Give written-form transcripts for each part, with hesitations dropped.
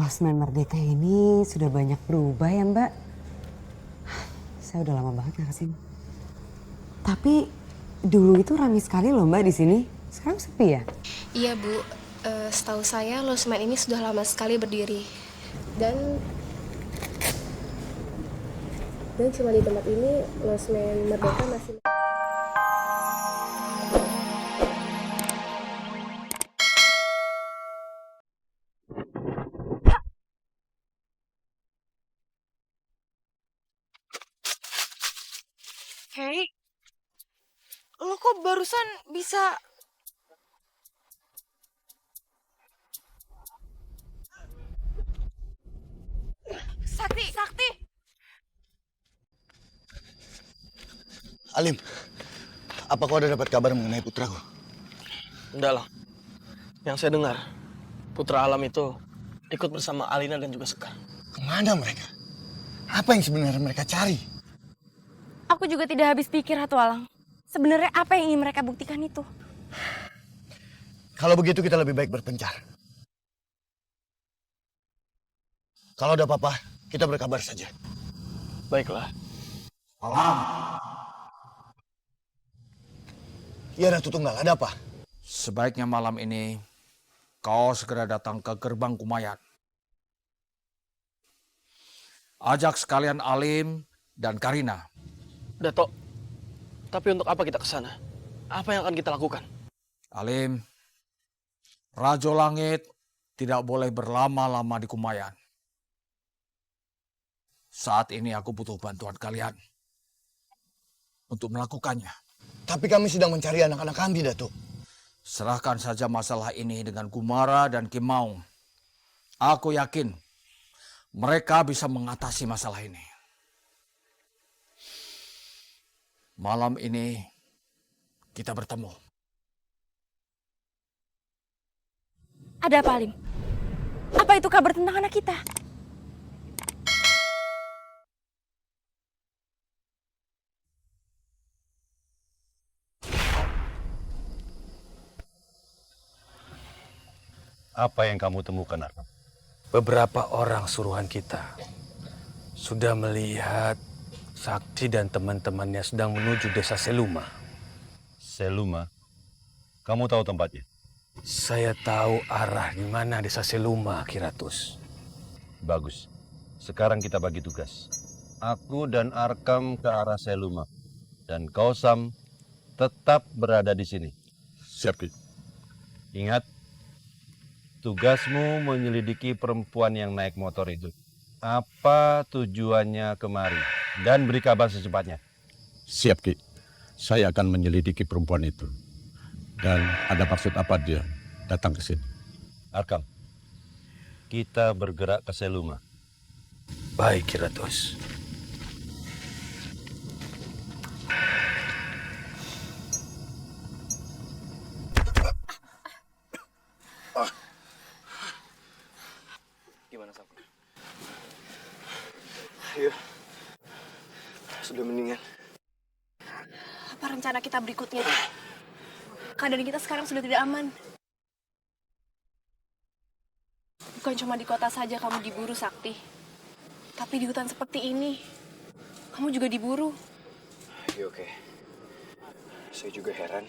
Losmen Merdeka ini sudah banyak berubah ya Mbak. Saya udah lama banget gak kesini. Tapi dulu itu ramai sekali loh Mbak di sini. Sekarang sepi ya? Iya Bu, setahu saya Losmen ini sudah lama sekali berdiri. Dan cuma di tempat ini Losmen Merdeka masih... Hei, lo kok barusan bisa... Sakti! Alim, apa kau ada dapat kabar mengenai putraku? Enggak lah. Yang saya dengar, Putra Alam itu ikut bersama Alina dan juga Sekar. Kemana mereka? Apa yang sebenarnya mereka cari? Aku juga tidak habis pikir, Ratu Alang. Sebenarnya apa yang ingin mereka buktikan itu? Kalau begitu kita lebih baik berpencar. Kalau ada apa-apa, kita berkabar saja. Baiklah. Iya Ratu Tunggal, ada apa? Sebaiknya malam ini kau segera datang ke gerbang Kumayan. Ajak sekalian Alim dan Karina. Dato, tapi untuk apa kita ke sana? Apa yang akan kita lakukan? Alim, Rajo Langit tidak boleh berlama-lama di Kumayan. Saat ini aku butuh bantuan kalian untuk melakukannya. Tapi kami sedang mencari anak-anak kami, Datuk. Serahkan saja masalah ini dengan Kumara dan Kimaung. Aku yakin mereka bisa mengatasi masalah ini. Malam ini kita bertemu. Ada apa, Alim? Apa itu kabar tentang anak kita? Apa yang kamu temukan, Arkam? Beberapa orang suruhan kita sudah melihat Sakti dan teman-temannya sedang menuju desa Seluma. Seluma? Kamu tahu tempatnya? Saya tahu arah di mana desa Seluma, Kiratus. Bagus. Sekarang kita bagi tugas. Aku dan Arkam ke arah Seluma. Dan kau, Sam, tetap berada di sini. Siap, Ki. Ingat, tugasmu menyelidiki perempuan yang naik motor itu. Apa tujuannya kemari? Dan beri kabar secepatnya. Siap, Ki. Saya akan menyelidiki perempuan itu. Dan ada maksud apa dia datang ke sini. Arkam, kita bergerak ke Seluma. Baik, Kiratus. Gimana, Sakti? Iya. Sudah mendingan. Apa rencana kita berikutnya? Keadaan kita sekarang sudah tidak aman. Bukan cuma di kota saja kamu diburu, Sakti. Tapi di hutan seperti ini, kamu juga diburu. Iya, oke. Saya juga heran.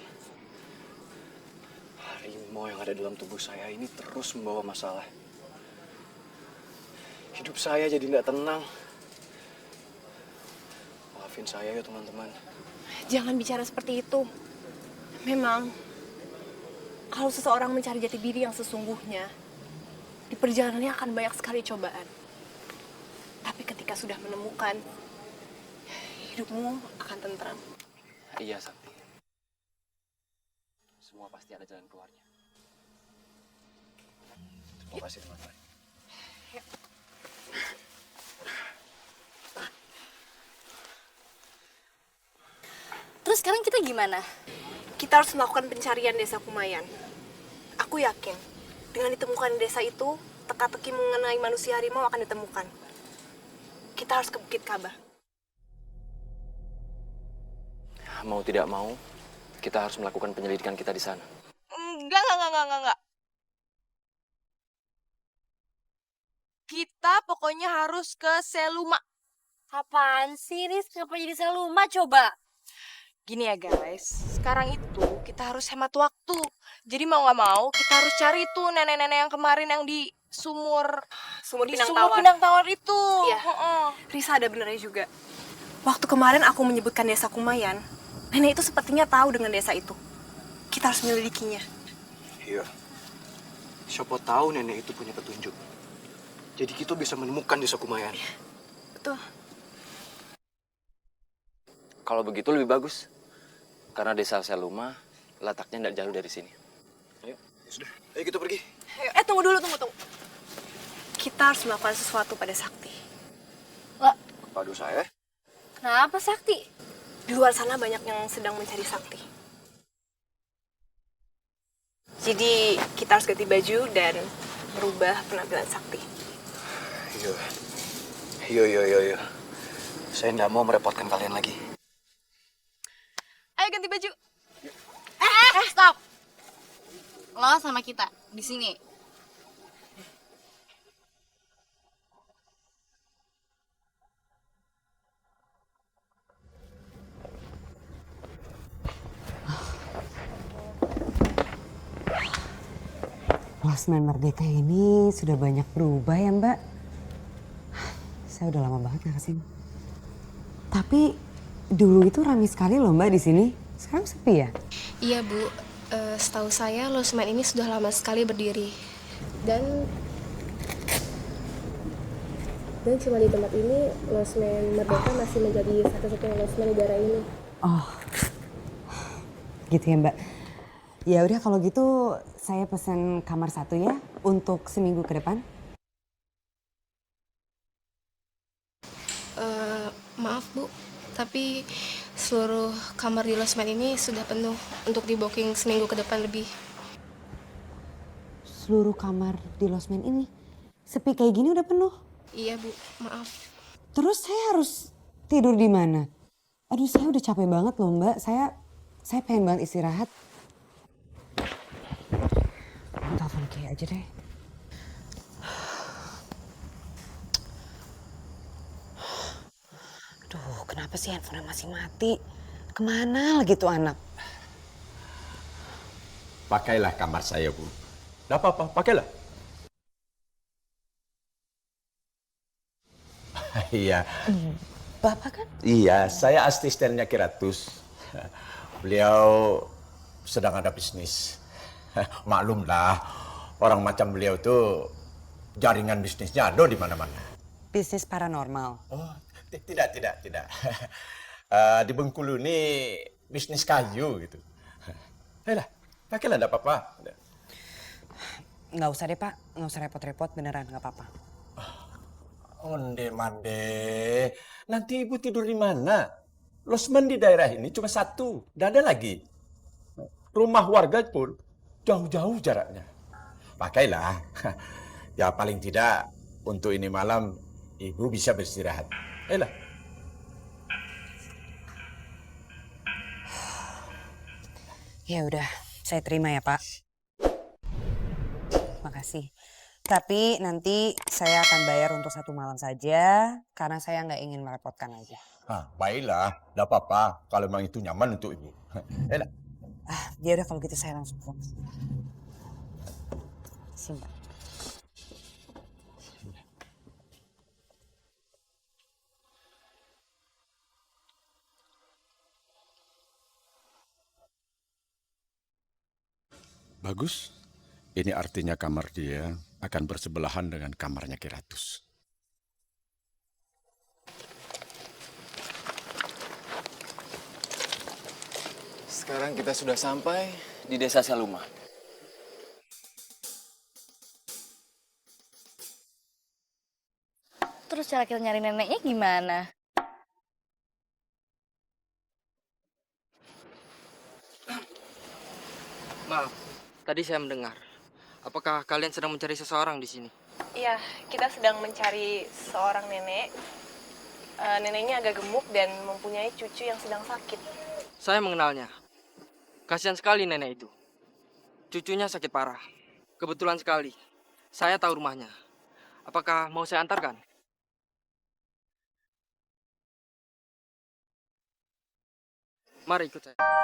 Harimau yang ada dalam tubuh saya ini terus membawa masalah. Hidup saya jadi tidak tenang. Maafin saya ya, teman-teman. Jangan bicara seperti itu. Memang, kalau seseorang mencari jati diri yang sesungguhnya, di perjalanannya akan banyak sekali cobaan. Tapi ketika sudah menemukan, hidupmu akan tentram. Iya, Sakti. Semua pasti ada jalan keluarnya. Terima kasih, teman-teman. Terus sekarang kita gimana? Kita harus melakukan pencarian desa Kumayan. Aku yakin, dengan ditemukan desa itu, teka-teki mengenai manusia harimau akan ditemukan. Kita harus ke Bukit Kaba. Mau tidak mau, kita harus melakukan penyelidikan kita di sana. Enggak. pokoknya harus ke Seluma. Apaan sih, Riz? Kenapa jadi Seluma coba? Gini ya guys, sekarang itu kita harus hemat waktu. Jadi mau nggak mau kita harus cari tuh nenek-nenek yang kemarin yang di sumur Pinang sumur Tawar. Pinang Tawar itu. Iya. Risa ada benernya juga. Waktu kemarin aku menyebutkan desa Kumayan, nenek itu sepertinya tahu dengan desa itu. Kita harus menyelidikinya. Iya. Siapa tahu nenek itu punya petunjuk. Jadi kita bisa menemukan desa Kumayan. Betul. Kalau begitu lebih bagus. Karena desa Seluma letaknya tidak jauh dari sini. Ayo, ya sudah. Ayo kita pergi. Tunggu dulu, tunggu. Kita harus melakukan sesuatu pada Sakti. Aduh saya. Kenapa Sakti? Di luar sana banyak yang sedang mencari Sakti. Jadi kita harus ganti baju dan merubah penampilan Sakti. Iya. Saya tidak mau merepotkan kalian lagi. Ayo ganti baju. Stop. Lo sama kita di sini. Losmen Merdeka ini sudah banyak berubah ya Mbak. Saya udah lama banget nggak kesini. Tapi dulu itu ramai sekali loh Mbak di sini. Sekarang sepi ya? Iya Bu, setahu saya losmen ini sudah lama sekali berdiri. Dan cuma di tempat ini losmen Merdeka masih menjadi satu-satunya losmen di daerah ini. Oh, gitu ya Mbak. Ya udah kalau gitu saya pesan kamar 1 ya untuk seminggu ke depan. Maaf Bu, tapi seluruh kamar di losmen ini sudah penuh untuk di booking seminggu ke depan lebih. Seluruh kamar di losmen ini sepi kayak gini udah penuh. Iya Bu, maaf. Terus saya harus tidur di mana? Aduh saya udah capek banget loh Mbak. Saya pengen banget istirahat. Telepon kayak aja deh. Duh, kenapa sih handphone masih mati? Kemana lagi tuh anak? Pakailah kamar saya, Bu. Nggak apa-apa, pakailah. Iya. Bapak kan? Iya, saya asistennya Kiratus. Beliau sedang ada bisnis. Maklumlah, orang macam beliau tuh jaringan bisnisnya ada di mana-mana. Bisnis paranormal. Oh, tidak. Di Bengkulu ini bisnis kayu gitu. Ayolah, pakailah, enggak apa-apa. Nggak usah deh Pak, nggak usah repot-repot, beneran nggak apa-apa. Onde-mande, nanti ibu tidur di mana? Losmen di daerah ini cuma 1, nggak ada lagi. Rumah warga pun jauh-jauh jaraknya. Pakailah, ya paling tidak untuk ini malam ibu bisa beristirahat. Ayolah. Ya udah, saya terima ya Pak. Makasih. Tapi nanti saya akan bayar untuk 1 malam saja, karena saya nggak ingin merepotkan aja. Baiklah, nggak apa-apa kalau memang itu nyaman untuk ibu. Ayolah. Ya udah kalau gitu saya langsung pulang. Mbak. Bagus. Ini artinya kamar dia akan bersebelahan dengan kamarnya Kiratus. Sekarang kita sudah sampai di desa Seluma. Terus cara kita nyari neneknya gimana? Maaf, tadi saya mendengar. Apakah kalian sedang mencari seseorang di sini? Iya, kita sedang mencari seorang nenek. Neneknya agak gemuk dan mempunyai cucu yang sedang sakit. Saya mengenalnya. Kasihan sekali nenek itu. Cucunya sakit parah. Kebetulan sekali, saya tahu rumahnya. Apakah mau saya antarkan? Mari ikut saya.